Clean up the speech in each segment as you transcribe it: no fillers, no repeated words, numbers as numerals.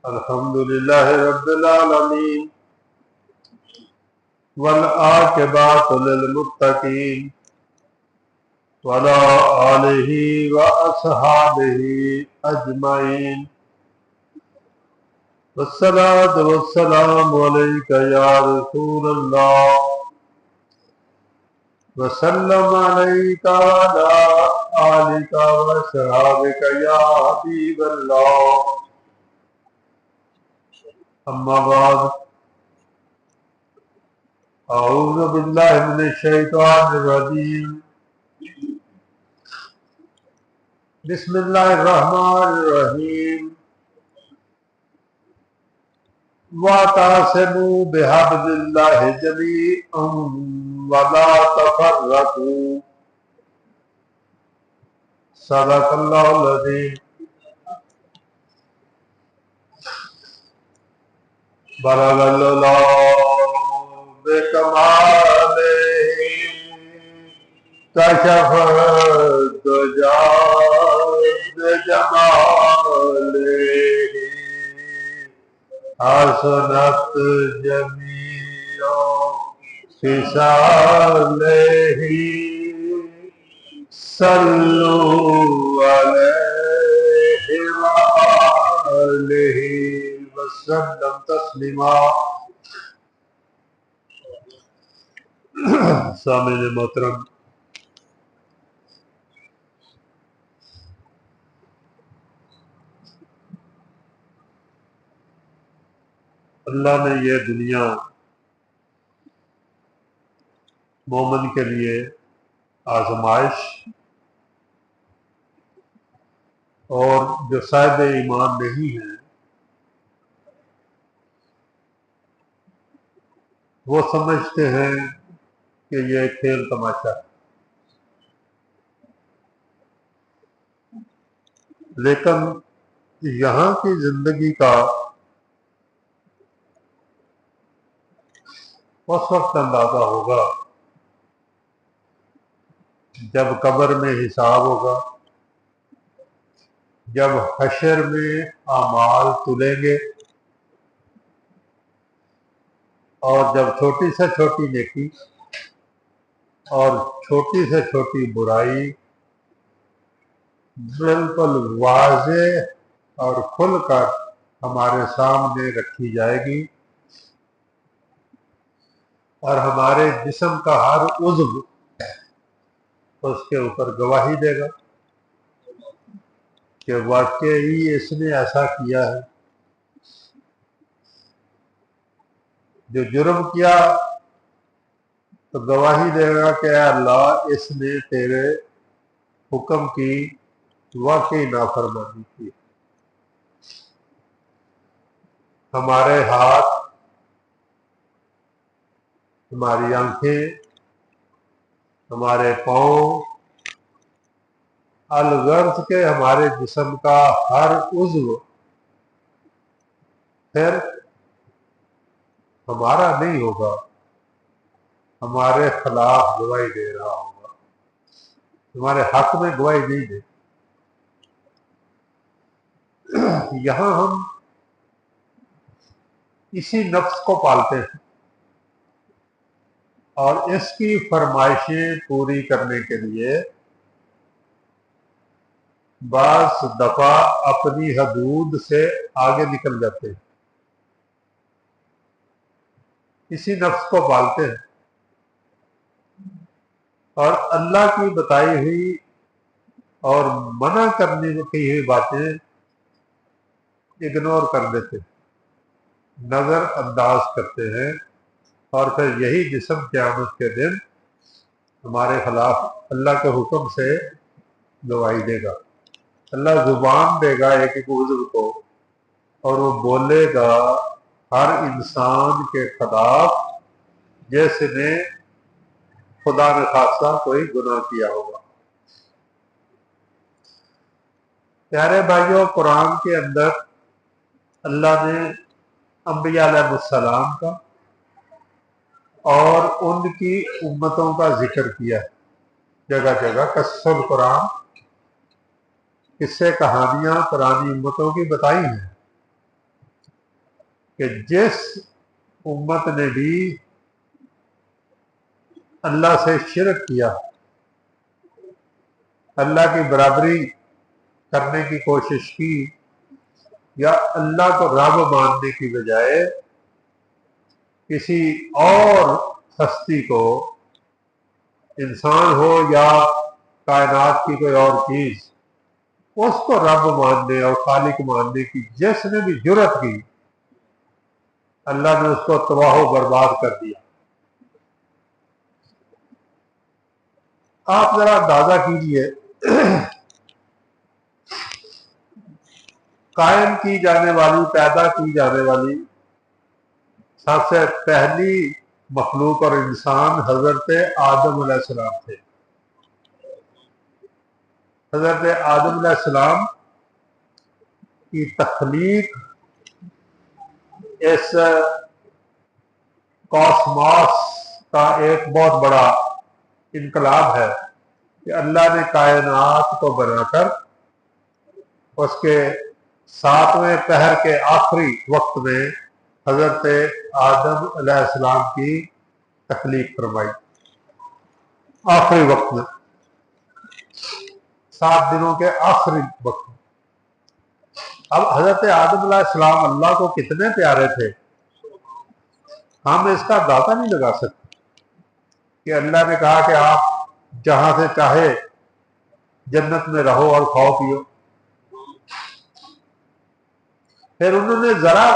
الحمد لله رب العالمين والعاقبة للمتقين وعلى آله وأصحابه أجمعين والصلاة والسلام عليك يا رسول الله وسلم عليك وعلى آلك وأصحابك يا حبيب الله أما بعد أعوذ بالله من الشيطان الرجيم بسم الله الرحمن الرحيم واعتصموا بحبل الله جميعا ولا تفرقوا صدق الله العظيم بلغ الله بكماله كشف الدجى بجماله حسنت جميع خصاله صلوا عليه وآله وسلم تسلیما۔ سامعین محترم، اللہ نے یہ دنیا مومن کے لیے آزمائش اور جو صاحب ایمان نہیں ہیں وہ سمجھتے ہیں کہ یہ کھیل تماشا ہے، لیکن یہاں کی زندگی کا اس وقت اندازہ ہوگا جب قبر میں حساب ہوگا، جب حشر میں اعمال تلیں گے اور جب چھوٹی سے چھوٹی نیکی اور چھوٹی سے چھوٹی برائی بالکل واضح اور کھل کر ہمارے سامنے رکھی جائے گی، اور ہمارے جسم کا ہر عضو اس کے اوپر گواہی دے گا کہ واقعی اس نے ایسا کیا ہے۔ جو جرم کیا تو گواہی دے گا کہ اے اللہ اس نے تیرے حکم کی واقعی نافرمانی کی۔ ہمارے ہاتھ، ہماری آنکھیں، ہمارے پاؤں، الغرض کے ہمارے جسم کا ہر عضو پھر ہمارا نہیں ہوگا، ہمارے خلاف گواہی دے رہا ہوگا، ہمارے حق میں گواہی نہیں دے۔ یہاں ہم اسی نفس کو پالتے ہیں اور اس کی فرمائشیں پوری کرنے کے لیے بعض دفعہ اپنی حدود سے آگے نکل جاتے ہیں، اسی نفس کو پالتے ہیں اور اللہ کی بتائی ہوئی اور منع کرنے کی ہوئی باتیں اگنور کر دیتے ہیں، نظر انداز کرتے ہیں، اور پھر یہی جسم قیامت کے دن ہمارے خلاف اللہ کے حکم سے گواہی دے گا۔ اللہ زبان دے گا ایک ایک عضو کو، اور وہ بولے گا ہر انسان کے خلاف جس نے خدا نخواستہ کوئی گناہ کیا ہوگا۔ پیارے بھائیوں، قرآن کے اندر اللہ نے انبیاء علیہ السلام کا اور ان کی امتوں کا ذکر کیا ہے جگہ جگہ۔ قصص القرآن قصے کہانیاں پرانی امتوں کی بتائی ہیں کہ جس امت نے بھی اللہ سے شرک کیا، اللہ کی برابری کرنے کی کوشش کی، یا اللہ کو رب ماننے کی بجائے کسی اور ہستی کو، انسان ہو یا کائنات کی کوئی اور چیز، اس کو رب ماننے اور خالق ماننے کی جس نے بھی جرت کی، اللہ نے اس کو تباہ و برباد کر دیا۔ آپ ذرا اندازہ کیجئے، قائم کی جانے والی، پیدا کی جانے والی سب سے پہلی مخلوق اور انسان حضرت آدم علیہ السلام تھے۔ حضرت آدم علیہ السلام کی تخلیق اس کاسماس کا ایک بہت بڑا انقلاب ہے کہ اللہ نے کائنات کو بنا کر اس کے 7ویں پہر کے آخری وقت میں حضرت آدم علیہ السلام کی تخلیق فرمائی۔ آخری وقت میں، 7 دنوں کے آخری وقت میں۔ اب حضرت آدم علیہ السلام اللہ کو کتنے پیارے تھے، ہم اس کا اندازہ نہیں لگا سکتے کہ اللہ نے کہا کہ آپ جہاں سے چاہے جنت میں رہو اور کھاؤ پیو۔ پھر انہوں نے ذرا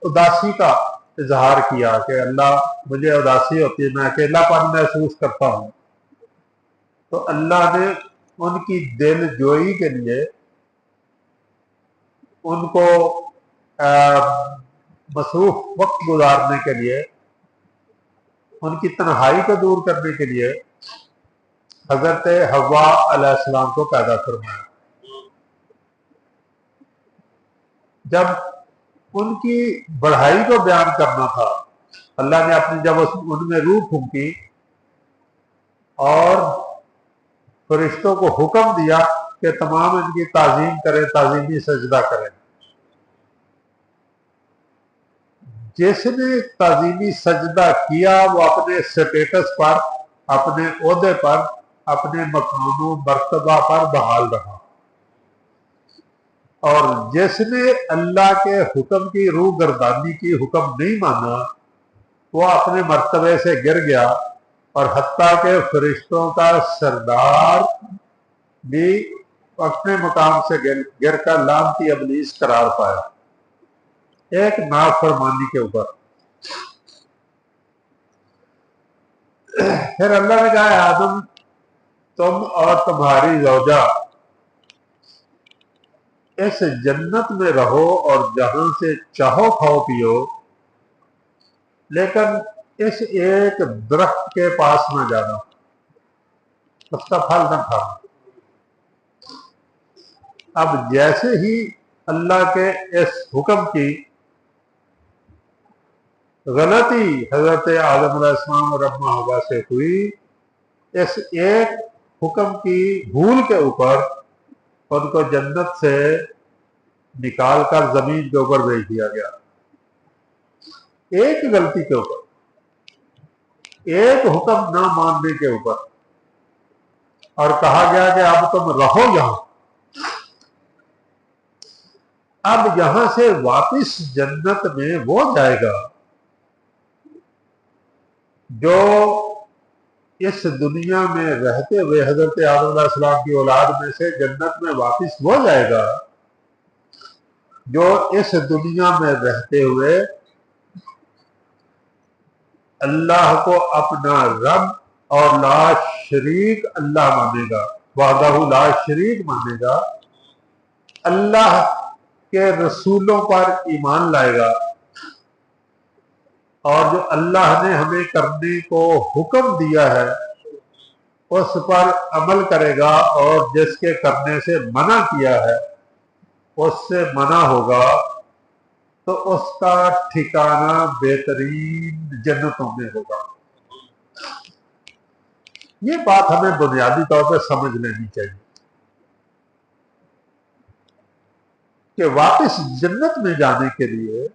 اداسی کا اظہار کیا کہ اللہ مجھے اداسی ہوتی ہے، میں اکیلا پن محسوس کرتا ہوں، تو اللہ نے ان کی دل جوئی کے لیے ان کو مصروف وقت گزارنے کے لیے، ان کی تنہائی کو دور کرنے کے لیے حضرت حوا علیہ السلام کو پیدا فرمایا۔ جب ان کی بڑھائی کو بیان کرنا تھا، اللہ نے اپنی جب ان میں روح پھونکی اور فرشتوں کو حکم دیا کہ تمام ان کی تعظیم کریں، تعظیمی سجدہ کریں، جس نے تعظیمی سجدہ کیا وہ اپنے سٹیٹس پر، اپنے عہدے پر، اپنے مقام و مرتبہ پر بحال رہا، اور جس نے اللہ کے حکم کی روح گردانی کی، حکم نہیں مانا، وہ اپنے مرتبے سے گر گیا، اور حتیٰ کہ فرشتوں کا سردار بھی اپنے مقام سے گر کر لعنتی ابلیس قرار پایا، ایک نافرمانی کے اوپر۔ پھر اللہ نے کہا آدم تم اور تمہاری زوجہ اس جنت میں رہو اور جہاں سے چاہو کھاؤ پیو، لیکن اس ایک درخت کے پاس نہ جانا، اس کا پھل نہ کھانا۔ اب جیسے ہی اللہ کے اس حکم کی غلطی حضرت آدم علیہ السلام اور اما حوا سے ہوئی، اس ایک حکم کی بھول کے اوپر ان کو جنت سے نکال کر زمین کے اوپر بھیج دیا گیا، ایک غلطی کے اوپر، ایک حکم نہ ماننے کے اوپر، اور کہا گیا کہ اب تم رہو یہاں۔ اب یہاں سے واپس جنت میں وہ جائے گا جو اس دنیا میں رہتے ہوئے حضرت آدم علیہ السلام کی اولاد میں سے جنت میں واپس وہ جائے گا جو اس دنیا میں رہتے ہوئے اللہ کو اپنا رب اور لا شریک اللہ مانے گا، وحدہ لا شریک مانے گا، اللہ کے رسولوں پر ایمان لائے گا، اور جو اللہ نے ہمیں کرنے کو حکم دیا ہے اس پر عمل کرے گا، اور جس کے کرنے سے منع کیا ہے اس سے منع ہوگا، تو اس کا ٹھکانہ بہترین جنتوں میں ہوگا۔ یہ بات ہمیں بنیادی طور پہ سمجھ لینی چاہیے۔ کہ واپس جنت میں جانے کے لیے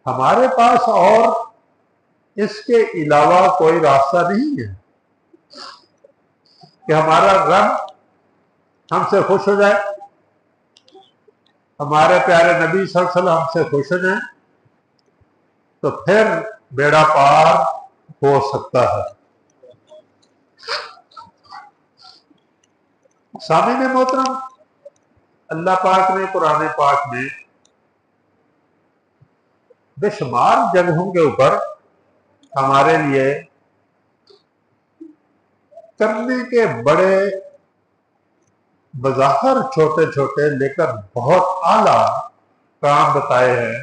ہمارے پاس اور اس کے علاوہ کوئی راستہ نہیں ہے کہ ہمارا رب ہم سے خوش ہو جائے، ہمارے پیارے نبی صلی اللہ علیہ وسلم ہم سے خوش ہو جائیں تو پھر بیڑا پار ہو سکتا ہے۔ سامعین محترم، اللہ پاک نے قرآن پاک میں بے شمار جگہوں کے اوپر ہمارے لیے کرنے کے بڑے بظاہر چھوٹے چھوٹے لیکن بہت اعلیٰ کام بتائے ہیں،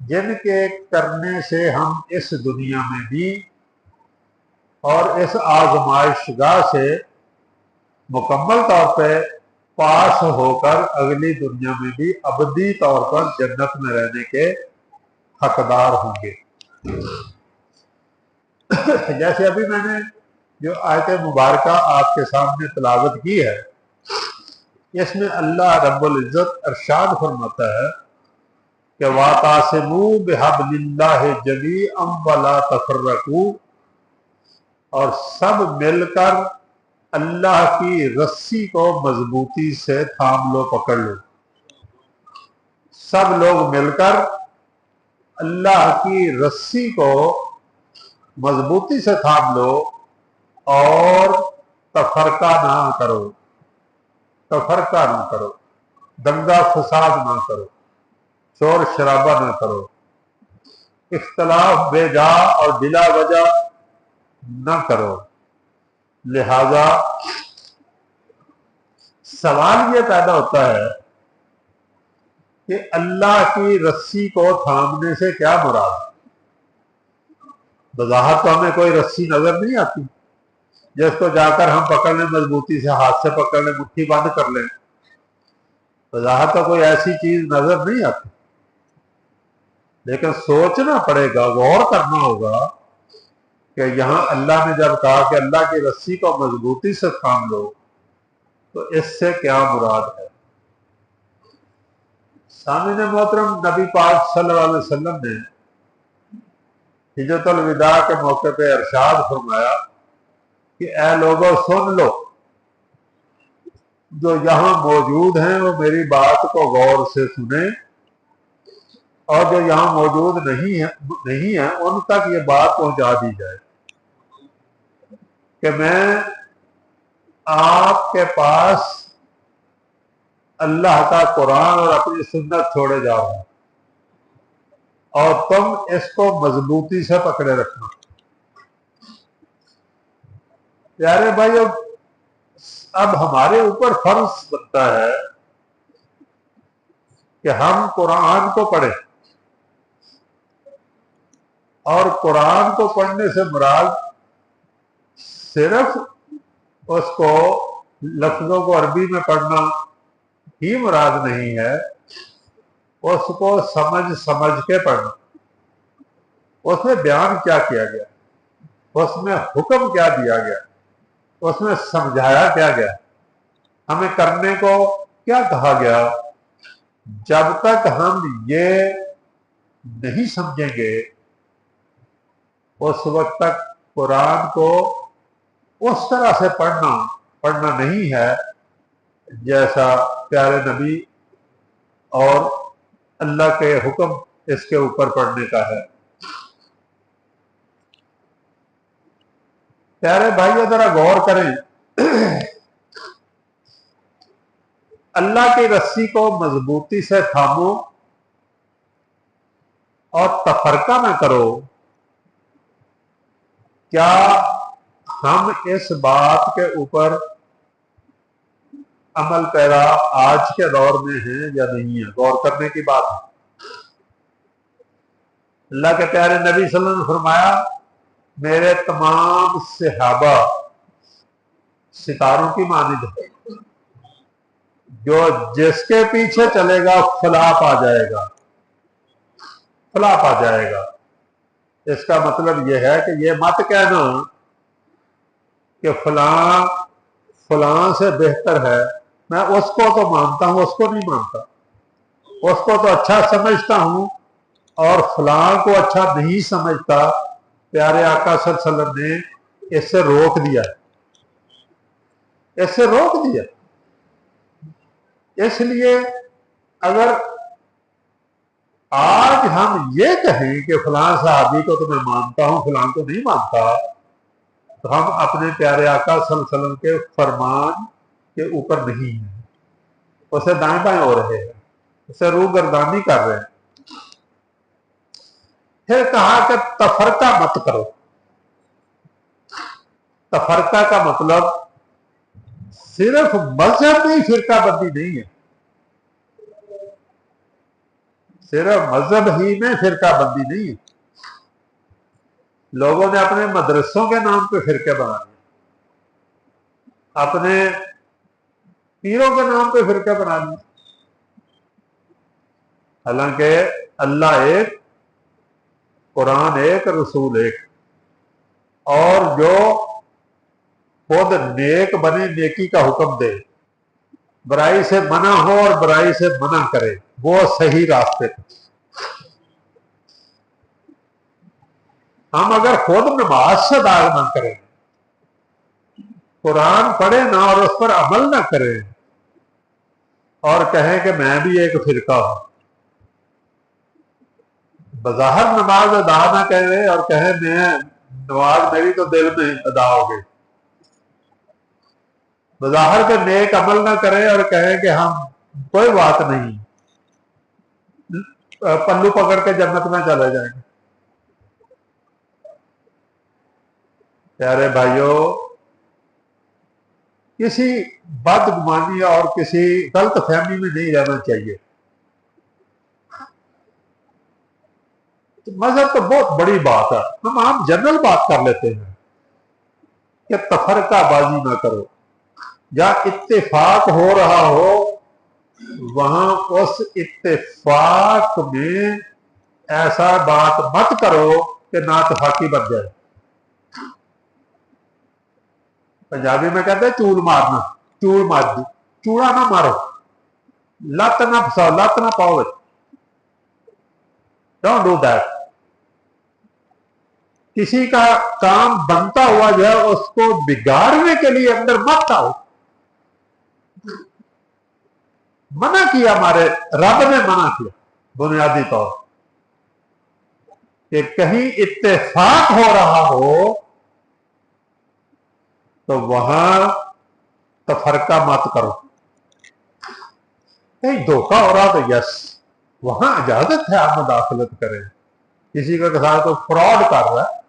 جن کے کرنے سے ہم اس دنیا میں بھی اور اس آزمائش گاہ سے مکمل طور پہ پاس ہو کر اگلی دنیا میں بھی ابدی طور پر جنت میں رہنے کے حقدار ہوں گے۔ جیسے ابھی میں نے جو آیت مبارکہ آپ کے سامنے تلاوت کی ہے، اس میں اللہ رب العزت ارشاد فرماتا ہے کہ وَاعْتَصِمُوا بِحَبْلِ اللَّهِ جَمِيعًا وَلَا تَفَرَّقُوا، اور سب مل کر اللہ کی رسی کو مضبوطی سے تھام لو، پکڑ لو۔ سب لوگ مل کر اللہ کی رسی کو مضبوطی سے تھام لو اور تفرقہ نہ کرو، تفرقہ نہ کرو، دنگا فساد نہ کرو، شور شرابہ نہ کرو، اختلاف بے جا اور بلا وجہ نہ کرو۔ لہذا سوال یہ پیدا ہوتا ہے کہ اللہ کی رسی کو تھامنے سے کیا مراد؟ بظاہر تو ہمیں کوئی رسی نظر نہیں آتی جس کو جا کر ہم پکڑ لیں، مضبوطی سے ہاتھ سے پکڑ لیں، مٹھی بند کر لیں، بظاہر تو کوئی ایسی چیز نظر نہیں آتی، لیکن سوچنا پڑے گا، غور کرنا ہوگا کہ یہاں اللہ نے جب کہا کہ اللہ کی رسی کو مضبوطی سے تھام لو تو اس سے کیا مراد ہے؟ سامعین محترم، نبی پاک صلی اللہ علیہ وسلم نے ہجرت الوداع کے موقع پہ ارشاد فرمایا کہ اے لوگوں سن لو، جو یہاں موجود ہیں وہ میری بات کو غور سے سنیں، اور جو یہاں موجود نہیں ہیں ان تک یہ بات پہنچا دی جائے کہ میں آپ کے پاس اللہ کا قرآن اور اپنی سنت چھوڑے جا رہا ہوں، اور تم اس کو مضبوطی سے پکڑے رکھنا۔ پیارے بھائی، اب ہمارے اوپر فرض بنتا ہے کہ ہم قرآن کو پڑھیں، اور قرآن کو پڑھنے سے مراد صرف اس کو لفظوں کو عربی میں پڑھنا ہی مراد نہیں ہے، اس کو سمجھ سمجھ کے پڑھنا۔ اس میں بیان کیا کیا گیا، اس میں حکم کیا دیا گیا، اس میں سمجھایا کیا گیا، ہمیں کرنے کو کیا کہا گیا، جب تک ہم یہ نہیں سمجھیں گے اس وقت تک قرآن کو اس طرح سے پڑھنا نہیں ہے جیسا پیارے نبی اور اللہ کے حکم اس کے اوپر پڑھنے کا ہے۔ پیارے بھائی ذرا غور کریں، اللہ کی رسی کو مضبوطی سے تھامو اور تفرقہ نہ کرو، کیا ہم اس بات کے اوپر عمل پیرا آج کے دور میں ہیں یا نہیں ہے؟ غور کرنے کی بات ہے۔ اللہ کے پیارے نبی صلی اللہ علیہ وسلم نے فرمایا میرے تمام صحابہ ستاروں کی مانند ہے، جو جس کے پیچھے چلے گا فلاح پا جائے گا، فلاح پا جائے گا۔ اس کا مطلب یہ ہے کہ یہ مت کہنا کہ فلاں سے بہتر ہے میں اس کو تو مانتا ہوں، اس کو نہیں مانتا، اس کو تو اچھا سمجھتا ہوں اور فلاں کو اچھا نہیں سمجھتا، پیارے آقا صلی اللہ علیہ وسلم نے اس سے روک دیا، اس سے روک دیا۔ اس لیے اگر آج ہم یہ کہیں کہ فلاں صحابی کو تو میں مانتا ہوں فلاں کو نہیں مانتا، تو ہم اپنے پیارے آقا صلی اللہ علیہ وسلم کے فرمان کے اوپر نہیں ہیں، اسے دائیں بائیں ہو رہے ہیں، اسے روگردانی کر رہے ہیں۔ پھر کہا کہ تفرقہ مت کرو۔ تفرقہ کا مطلب صرف مذہب میں فرقہ بندی نہیں ہے، صرف مذہب ہی میں فرقہ بندی نہیں ہے۔ لوگوں نے اپنے مدرسوں کے نام پہ فرقے بنا لیے، اپنے پیروں کے نام پہ فرقے بنا لیے، حالانکہ اللہ ایک، قرآن ایک، رسول ایک، اور جو خود نیک بنے، نیکی کا حکم دے، برائی سے منع ہو اور برائی سے منع کرے، وہ صحیح راستے پہ۔ ہم اگر خود نماز سے داغ نہ کریں، قرآن پڑھے نہ اور اس پر عمل نہ کریں، اور کہیں کہ میں بھی ایک فرقہ ہوں، بظاہر نماز ادا نہ کرے اور کہے میں نماز میری تو دل میں ادا ہو گئی، بظاہر کے نیک عمل نہ کرے اور کہے کہ ہم کوئی بات نہیں، پلو پکڑ کے جنت میں چلے جائیں گے۔ پیارے بھائیوں، کسی بدگمانی اور کسی غلط فہمی میں نہیں رہنا چاہیے۔ مذہب تو بہت بڑی بات ہے، ہم عام جنرل بات کر لیتے ہیں کہ تفرقہ بازی نہ کرو، جہاں اتفاق ہو رہا ہو وہاں اس اتفاق میں ایسا بات مت کرو کہ ناتفاقی بن جائے۔ پنجابی میں کہتے ہیں چول مارنا، چول مار دی، چوڑا نہ مارو، لت نہ پھساؤ، لت نہ پاؤ، ڈونٹ ڈو دیٹ۔ کسی کا کام بنتا ہوا جو ہے اس کو بگاڑنے کے لیے اندر مت آؤ۔ منع کیا، ہمارے رب نے منع کیا بنیادی طور کہ کہیں اتفاق ہو رہا ہو تو وہاں تفرقہ مت کرو۔ کہیں دھوکہ ہو رہا تو یس، وہاں اجازت ہے آپ مداخلت کریں۔ کسی کا ساتھ تو فراڈ کر رہا ہے،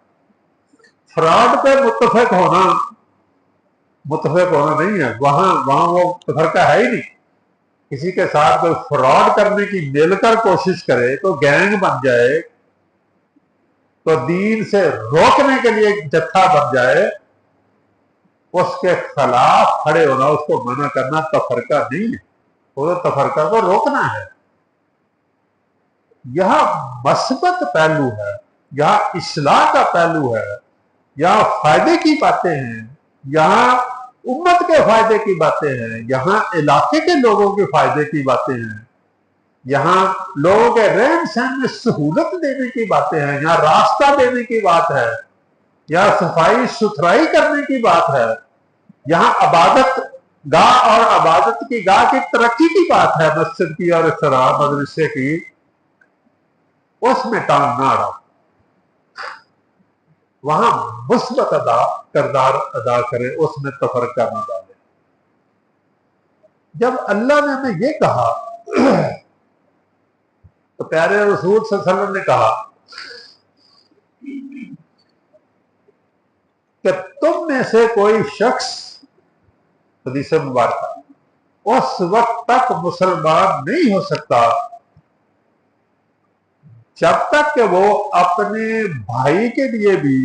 فراڈ پہ متفق ہونا نہیں ہے، وہاں وہ تفرقہ ہے ہی نہیں۔ کسی کے ساتھ کوئی فراڈ کرنے کی مل کر کوشش کرے تو گینگ بن جائے، تو دین سے روکنے کے لیے جتھا بن جائے، اس کے خلاف کھڑے ہونا، اس کو منع کرنا تفرقہ نہیں ہے، وہ تفرقہ کو روکنا ہے۔ یہاں مثبت پہلو ہے، یہاں اصلاح کا پہلو ہے، یہاں فائدے کی باتیں ہیں، یہاں امت کے فائدے کی باتیں ہیں، یہاں علاقے کے لوگوں کے فائدے کی باتیں ہیں، یہاں لوگوں کے رہن سہن میں سہولت دینے کی باتیں ہیں، یہاں راستہ دینے کی بات ہے، یہاں صفائی ستھرائی کرنے کی بات ہے، یہاں عبادت گاہ اور عبادت کی گاہ کی ترقی کی بات ہے، مسجد کی اور اس طرح مدرسے کی، اس میں ٹانگ نہ اڑاؤ، وہاں مثبت کردار ادا کرے، اس میں تفرقہ نہ ڈالے۔ جب اللہ نے ہمیں یہ کہا تو پیارے رسول صلی اللہ علیہ وسلم نے کہا کہ تم میں سے کوئی شخص، حدیث مبارکہ، اس وقت تک مسلمان نہیں ہو سکتا جب تک کہ وہ اپنے بھائی کے لیے بھی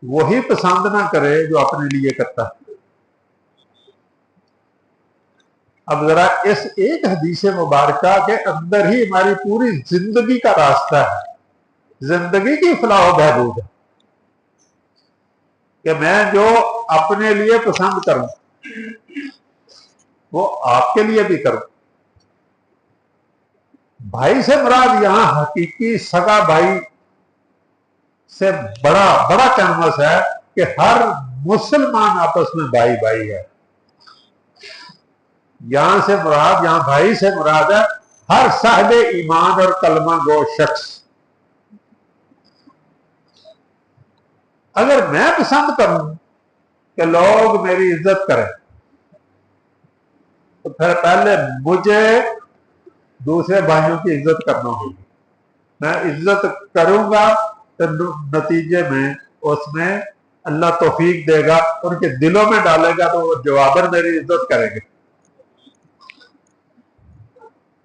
وہی پسند نہ کرے جو اپنے لیے کرتا ہے۔ اب ذرا اس ایک حدیث مبارکہ کے اندر ہی ہماری پوری زندگی کا راستہ ہے، زندگی کی فلاح و بہبود ہے، کہ میں جو اپنے لیے پسند کروں وہ آپ کے لیے بھی کروں. بھائی سے مراد یہاں حقیقی سگا بھائی سے بڑا کینوس ہے کہ ہر مسلمان آپس میں بھائی بھائی ہے. یہاں سے مراد، یہاں بھائی سے مراد ہے ہر صاحب ایمان اور کلمہ گو شخص. اگر میں پسند کروں کہ لوگ میری عزت کریں تو پھر پہلے مجھے دوسرے بھائیوں کی عزت کرنا ہوگی. میں عزت کروں گا تو نتیجے میں اس میں اللہ توفیق دے گا، ان کے دلوں میں ڈالے گا تو وہ جواباً میری عزت کریں گے.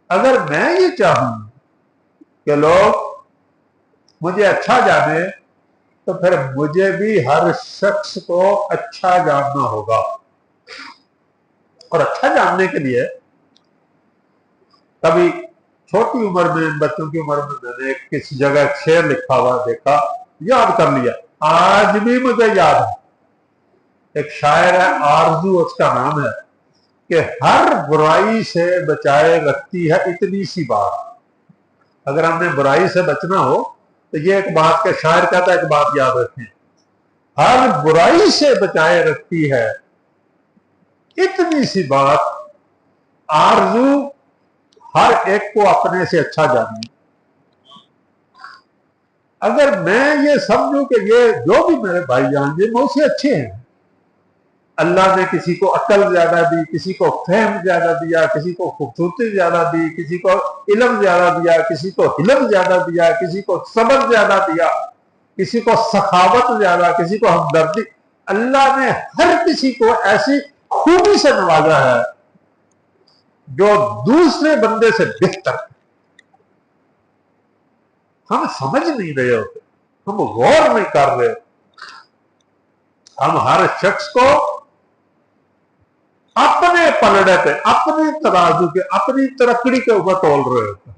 اگر میں یہ چاہوں کہ لوگ مجھے اچھا جانے تو پھر مجھے بھی ہر شخص کو اچھا جاننا ہوگا. اور اچھا جاننے کے لیے کبھی چھوٹی عمر میں، بچوں کی عمر میں نے کسی جگہ ایک شعر لکھا ہوا دیکھا، یاد کر لیا، آج بھی مجھے یاد ہے. ایک شاعر ہے، آرزو اس کا نام ہے، کہ ہر برائی سے بچائے رکھتی ہے اتنی سی بات. اگر ہم نے برائی سے بچنا ہو تو یہ ایک بات کہ شاعر کہتا ہے ایک بات یاد رکھیں، ہر برائی سے بچائے رکھتی ہے اتنی سی بات، آرزو ہر ایک کو اپنے سے اچھا جانیں. اگر میں یہ سمجھوں کہ یہ جو بھی میرے بھائی جان یہ مجھ سے اچھے ہیں، اللہ نے کسی کو عقل زیادہ دی، کسی کو فہم زیادہ دیا، کسی کو خوبصورتی زیادہ دی، کسی کو علم زیادہ دیا، کسی کو حلم زیادہ دیا، کسی کو صبر زیادہ دیا، کسی کو سخاوت زیادہ، کسی کو ہمدردی. اللہ نے ہر کسی کو ایسی خوبی سے نوازا ہے جو دوسرے بندے سے بہتر. ہم سمجھ نہیں رہے ہوتے، ہم غور نہیں کر رہے. ہم ہر شخص کو اپنے پلڑے پہ، اپنی ترازو کے، اپنی ترکڑی کے اوپر تول رہے ہوتے،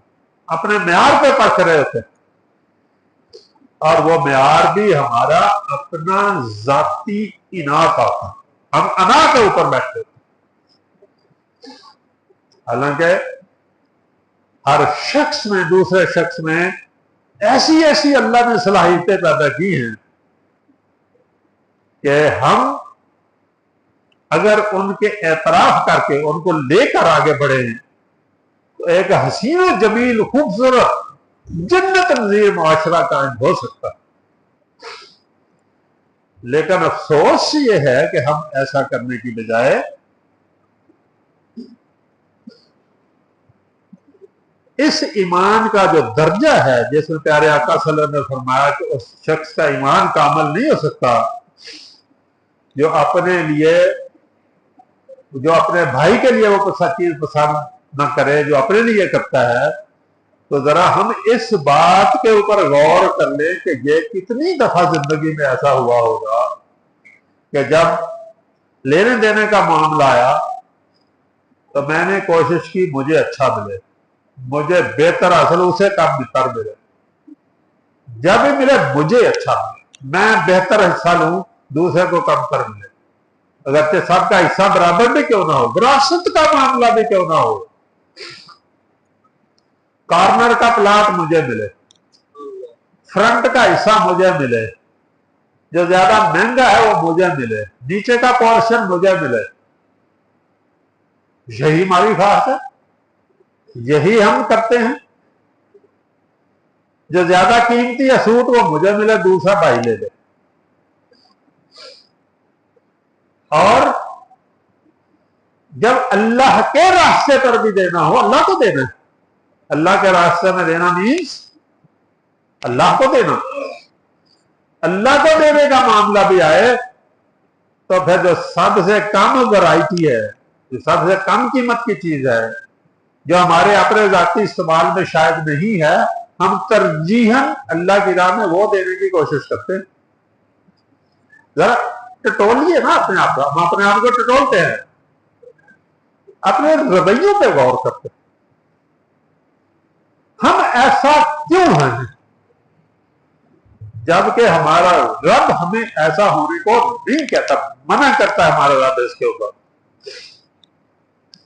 اپنے معیار پہ پرکھ رہے ہوتے، اور وہ معیار بھی ہمارا اپنا ذاتی انا کا تھا. ہم انا کے اوپر بیٹھتے تھے. حالانکہ ہر شخص میں، دوسرے شخص میں ایسی ایسی اللہ نے صلاحیتیں پیدا کی ہیں کہ ہم اگر ان کے اعتراف کر کے ان کو لے کر آگے بڑھے ہیں تو ایک حسین و جمیل خوبصورت جنت نظیر معاشرہ قائم ہو سکتا. لیکن افسوس یہ ہے کہ ہم ایسا کرنے کی بجائے اس ایمان کا جو درجہ ہے جس میں پیارے آقا صلی اللہ علیہ وسلم نے فرمایا کہ اس شخص کا ایمان کامل نہیں ہو سکتا جو اپنے لیے، جو اپنے بھائی کے لیے وہ چیز پسند نہ کرے جو اپنے لیے کرتا ہے. تو ذرا ہم اس بات کے اوپر غور کر لیں کہ یہ کتنی دفعہ زندگی میں ایسا ہوا ہوگا کہ جب لینے دینے کا معاملہ آیا تو میں نے کوشش کی مجھے اچھا ملے، مجھے بہتر حاصل اسے کم بہتر ملے. جب بھی ملے مجھے اچھا ملے، میں بہتر حصہ لوں، دوسرے کو کم کر ملے، اگرچہ سب کا حصہ برابر بھی کیوں نہ ہو، وراثت کا معاملہ بھی کیوں نہ ہو. کارنر کا پلاٹ مجھے ملے، فرنٹ کا حصہ مجھے ملے، جو زیادہ مہنگا ہے وہ مجھے ملے، نیچے کا پورشن مجھے ملے. یہی ہماری خواہش ہے، یہی ہم کرتے ہیں. جو زیادہ قیمتی ہے سوٹ وہ مجھے ملے، دوسرا بھائی لے لے. اور جب اللہ کے راستے پر بھی دینا ہو، اللہ کو دینا ہے. اللہ کے راستے میں دینا مینس اللہ کو دینا. اللہ کو دینے کا معاملہ بھی آئے تو پھر جو سب سے کم ورائٹی ہے، جو سب سے کم قیمت کی چیز ہے، جو ہمارے اپنے ذاتی استعمال میں شاید نہیں ہے، ہم ترجیحاً اللہ کی راہ میں وہ دینے کی کوشش کرتے ہیں. ذرا ٹٹولیے نا اپنے آپ کو. ہم اپنے آپ کو ٹٹولتے ہیں، اپنے رویوں پہ غور کرتے ہیں. ہم ایسا کیوں ہیں جبکہ ہمارا رب ہمیں ایسا ہونے کو نہیں کہتا، منع کرتا ہے ہمارا رب اس کے اوپر.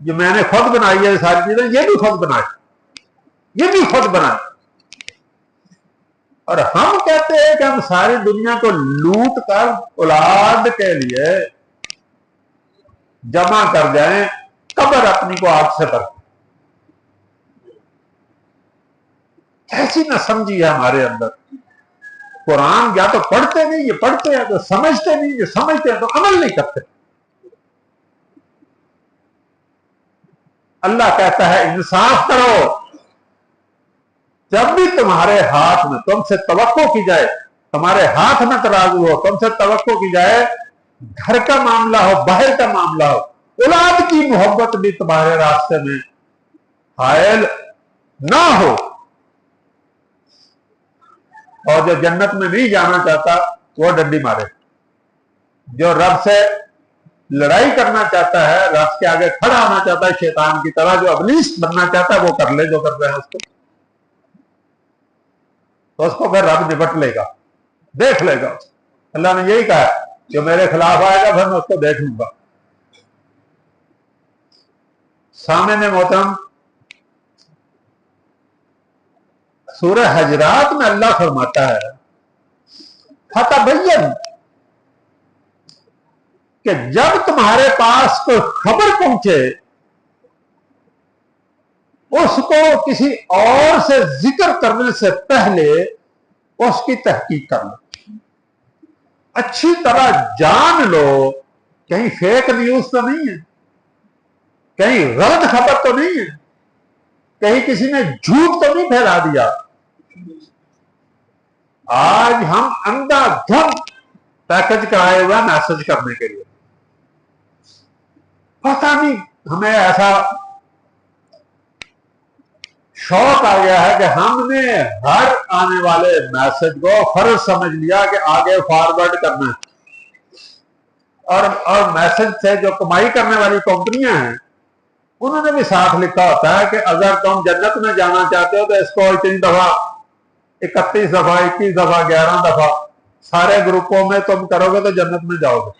جو میں نے خود بنائی ہے ساری چیزیں، یہ بھی خود بنائی، یہ بھی خود بنائی. اور ہم کہتے ہیں کہ ہم ساری دنیا کو لوٹ کر اولاد کے لیے جمع کر جائیں، قبر اپنی کو آگ سے بھر. ایسی نہ سمجھی ہے ہمارے اندر. قرآن یا تو پڑھتے نہیں، یہ پڑھتے ہیں تو سمجھتے نہیں، یہ سمجھتے ہیں تو عمل نہیں کرتے. اللہ کہتا ہے انصاف کرو. جب بھی تمہارے ہاتھ میں، تم سے توقع کی جائے، تمہارے ہاتھ میں ترازو ہو، تم سے توقع کی جائے، گھر کا معاملہ ہو، باہر کا معاملہ ہو، اولاد کی محبت بھی تمہارے راستے میں حائل نہ ہو، اور جو جنت میں نہیں جانا چاہتا وہ ڈنڈی مارے. جو رب سے لڑائی کرنا چاہتا ہے، رب کے آگے کھڑا ہونا چاہتا ہے شیطان کی طرح، جو ابلیس بننا چاہتا ہے، وہ کر لے جو کر رہے ہیں اس کو، تو اس کو پھر رب نپٹ لے گا، دیکھ لے گا. اللہ نے یہی کہا جو میرے خلاف آئے گا پھر میں اس کو دیکھ لوں گا. سامنے محترم، سورہ حجرات میں اللہ فرماتا ہے فتبین، کہ جب تمہارے پاس کوئی خبر پہنچے اس کو کسی اور سے ذکر کرنے سے پہلے اس کی تحقیق کر لو، اچھی طرح جان لو کہیں فیک نیوز تو نہیں ہے، کہیں غلط خبر تو نہیں ہے، کہیں کسی نے جھوٹ تو نہیں پھیلا دیا. آج ہم اندھا دھند پیکج کرائے ہوئے میسج کرنے کے لیے، پتہ نہیں ہمیں ایسا شوق آ گیا ہے کہ ہم نے ہر آنے والے میسج کو فرض سمجھ لیا کہ آگے فارورڈ کرنا ہے. اور میسج سے جو کمائی کرنے والی کمپنیاں ہیں انہوں نے بھی ساتھ لکھا ہوتا ہے کہ اگر تم جنت میں جانا چاہتے ہو تو اس کو اتنی دفعہ 31 دفعہ 21 دفعہ 11 دفعہ سارے گروپوں میں تم کرو گے تو جنت میں جاؤ گے.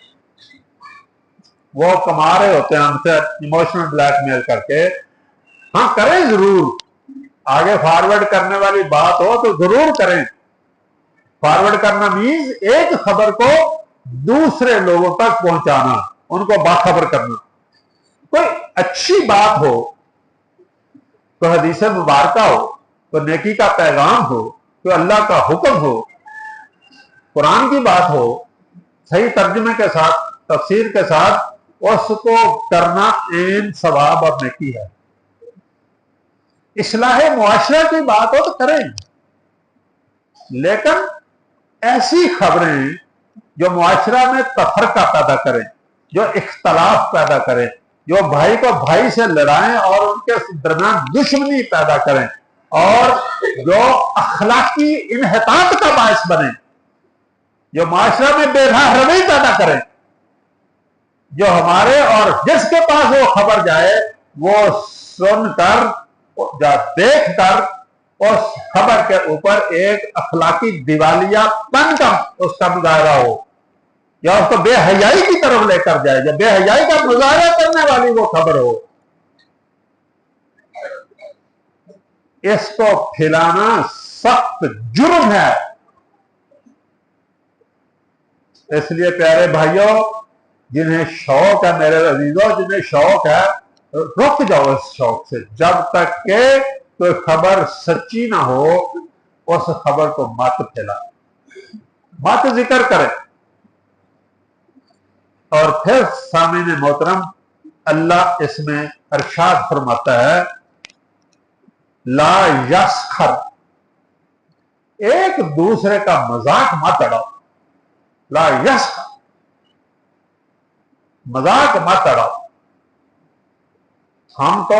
وہ کما رہے ہوتے ہیں ہم سے ایموشنل بلیک میل کر کے. ہاں کریں ضرور، آگے فارورڈ کرنے والی بات ہو تو ضرور کریں. فارورڈ کرنا مینز ایک خبر کو دوسرے لوگوں تک پہنچانا، ان کو باخبر کرنا. کوئی اچھی بات ہو، کوئی حدیث مبارکہ ہو، کوئی نیکی کا پیغام ہو، کوئی اللہ کا حکم ہو، قرآن کی بات ہو، صحیح ترجمے کے ساتھ، تفسیر کے ساتھ، اس کو کرنا عین ثواب اور نیکی ہے. اصلاح معاشرہ کی بات ہو تو کریں، لیکن ایسی خبریں جو معاشرہ میں تفرقہ پیدا کریں، جو اختلاف پیدا کریں، جو بھائی کو بھائی سے لڑائیں اور ان کے درمیان دشمنی پیدا کریں، اور جو اخلاقی انحطاط کا باعث بنے، جو معاشرہ میں بے راہ روی پیدا کریں، جو ہمارے اور جس کے پاس وہ خبر جائے وہ سن کر یا دیکھ کر اس خبر کے اوپر ایک اخلاقی دیوالیہ پن کا اس کا مظاہرہ ہو، یا اس کو بے حیائی کی طرف لے کر جائے، یا بے حیائی کا مظاہرہ کرنے والی وہ خبر ہو، اس کو پھیلانا سخت جرم ہے. اس لیے پیارے بھائیوں، جنہیں شوق ہے، میرے عزیزوں جنہیں شوق ہے، رک جاؤ اس شوق سے. جب تک کہ کوئی خبر سچی نہ ہو اس خبر کو مت پھیلا، مت ذکر کرے. اور پھر سامعین محترم، اللہ اس میں ارشاد فرماتا ہے لا یسخر، ایک دوسرے کا مذاق مت اڑاؤ. لا یسخر، مذاق مت اڑاؤ. ہم تو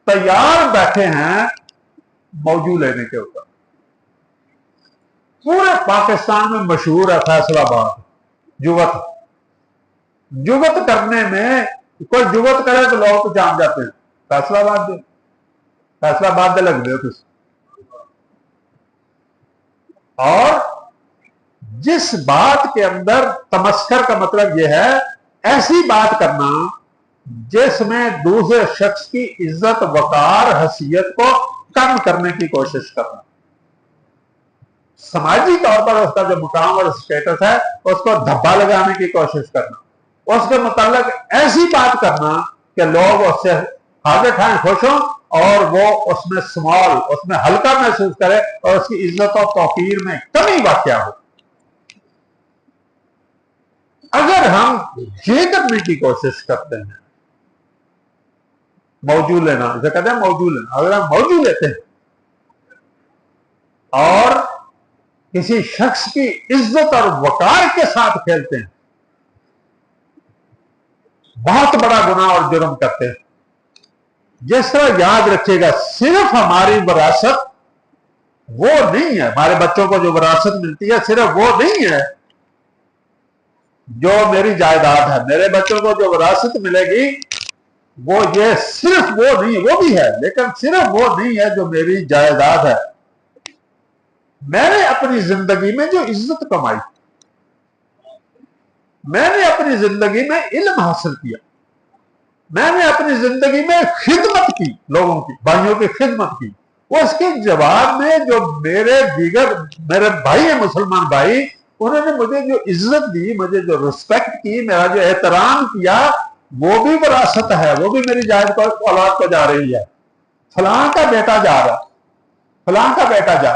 تیار بیٹھے ہیں موضوع لینے کے اوپر. پورے پاکستان میں مشہور ہے فیصلہ آباد جگت. جگت کرنے میں کوئی جگت کرے تو لوگ تو جان جاتے ہیں فیصلہ آباد دے، فیصلہ آباد دے لگ دے. اور جس بات کے اندر تمسخر کا مطلب یہ ہے ایسی بات کرنا جس میں دوسرے شخص کی عزت وقار حیثیت کو کم کرنے کی کوشش کرنا، سماجی طور پر اس کا جو مقام اور اسٹیٹس ہے اس کو دھبا لگانے کی کوشش کرنا، اس کے متعلق ایسی بات کرنا کہ لوگ اس سے ہاتھ اٹھائیں، خوش ہوں، اور وہ اس میں سمال، اس میں ہلکا محسوس کرے اور اس کی عزت و توقیر میں کمی واقع ہو۔ اگر ہم یہ کرنے کی کوشش کرتے ہیں، موضوع لینا، اسے کہتے ہیں موضوع لینا، اگر ہم موضوع لیتے ہیں اور کسی شخص کی عزت اور وقار کے ساتھ کھیلتے ہیں، بہت بڑا گناہ اور جرم کرتے ہیں۔ جس طرح یاد رکھیے گا، صرف ہماری وراثت وہ نہیں ہے، ہمارے بچوں کو جو وراثت ملتی ہے صرف وہ نہیں ہے جو میری جائیداد ہے، میرے بچوں کو جو وراثت ملے گی وہ یہ صرف وہ نہیں، وہ بھی ہے لیکن صرف وہ نہیں ہے جو میری جائیداد ہے۔ میں نے اپنی زندگی میں جو عزت کمائی، میں نے اپنی زندگی میں علم حاصل کیا، میں نے اپنی زندگی میں خدمت کی، لوگوں کی، بھائیوں کی خدمت کی، اس کے جواب میں جو میرے بھائی ہیں، مسلمان بھائی، انہوں نے مجھے جو عزت دی، مجھے جو رسپیکٹ کی، میرا جو احترام کیا، وہ بھی وراثت ہے، وہ بھی میری جائیداد کو اولاد کو جا رہی ہے۔ فلاں کا بیٹا جا رہا، فلاں کا بیٹا جا،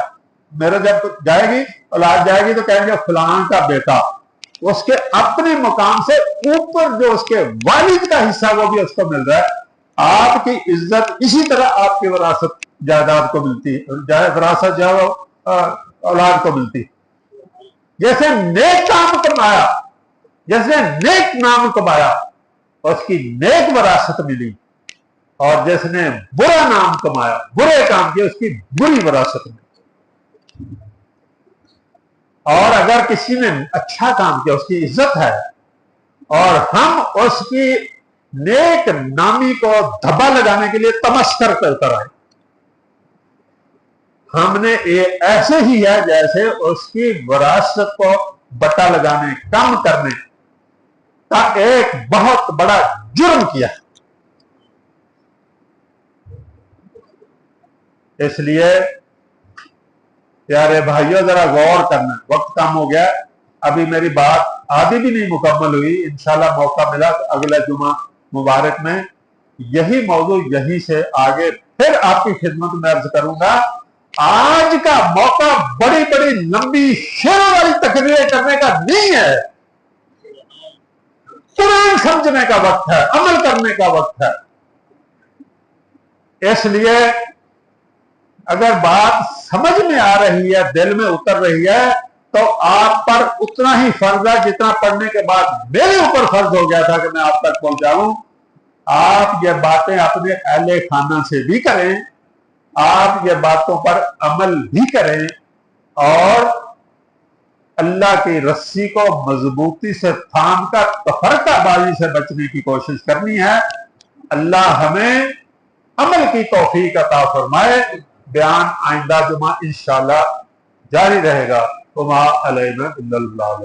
میرا جب جائے گی اولاد جائے گی تو کہیں گے فلاں کا بیٹا، اس کے اپنے مقام سے اوپر جو اس کے والد کا حصہ وہ بھی اس کو مل رہا ہے۔ آپ کی عزت اسی طرح آپ کی وراثت جائیداد کو ملتی ہے، وراثت جو اولاد کو ملتی۔ جیسے نیک کام کمایا، جیسے نیک نام کمایا، اس کی نیک وراثت ملی، اور جس نے برا نام کمایا، برے کام کیے، اس کی بری وراثت ملی۔ اور اگر کسی نے اچھا کام کیا، اس کی عزت ہے، اور ہم اس کی نیک نامی کو دھبا لگانے کے لیے تمسخر کرتے رہے، ہم نے ایسے ہی ہے جیسے اس کی وراثت کو بٹا لگانے، کم کرنے کا ایک بہت بڑا جرم کیا۔ اس لیے پیارے بھائیوں ذرا غور کرنا، وقت کم ہو گیا، ابھی میری بات آدھی بھی نہیں مکمل ہوئی، انشاءاللہ موقع ملا تو اگلے جمعہ مبارک میں یہی موضوع یہیں سے آگے پھر آپ کی خدمت میں عرض کروں گا۔ آج کا موقع بڑی بڑی لمبی شعروں والی تقریریں کرنے کا نہیں ہے، قرآن سمجھنے کا وقت ہے، عمل کرنے کا وقت ہے۔ اس لیے اگر بات سمجھ میں آ رہی ہے، دل میں اتر رہی ہے، تو آپ پر اتنا ہی فرض ہے جتنا پڑھنے کے بعد میرے اوپر فرض ہو گیا تھا کہ میں آپ تک پہنچاؤں۔ آپ یہ باتیں اپنے اہل خانہ سے بھی کریں، آپ یہ باتوں پر عمل بھی کریں، اور اللہ کی رسی کو مضبوطی سے تھام کر تفرقہ بازی سے بچنے کی کوشش کرنی ہے۔ اللہ ہمیں عمل کی توفیق عطا فرمائے۔ بیان آئندہ جمعہ انشاءاللہ جاری رہے گا۔ وما علینا الا البلاغ۔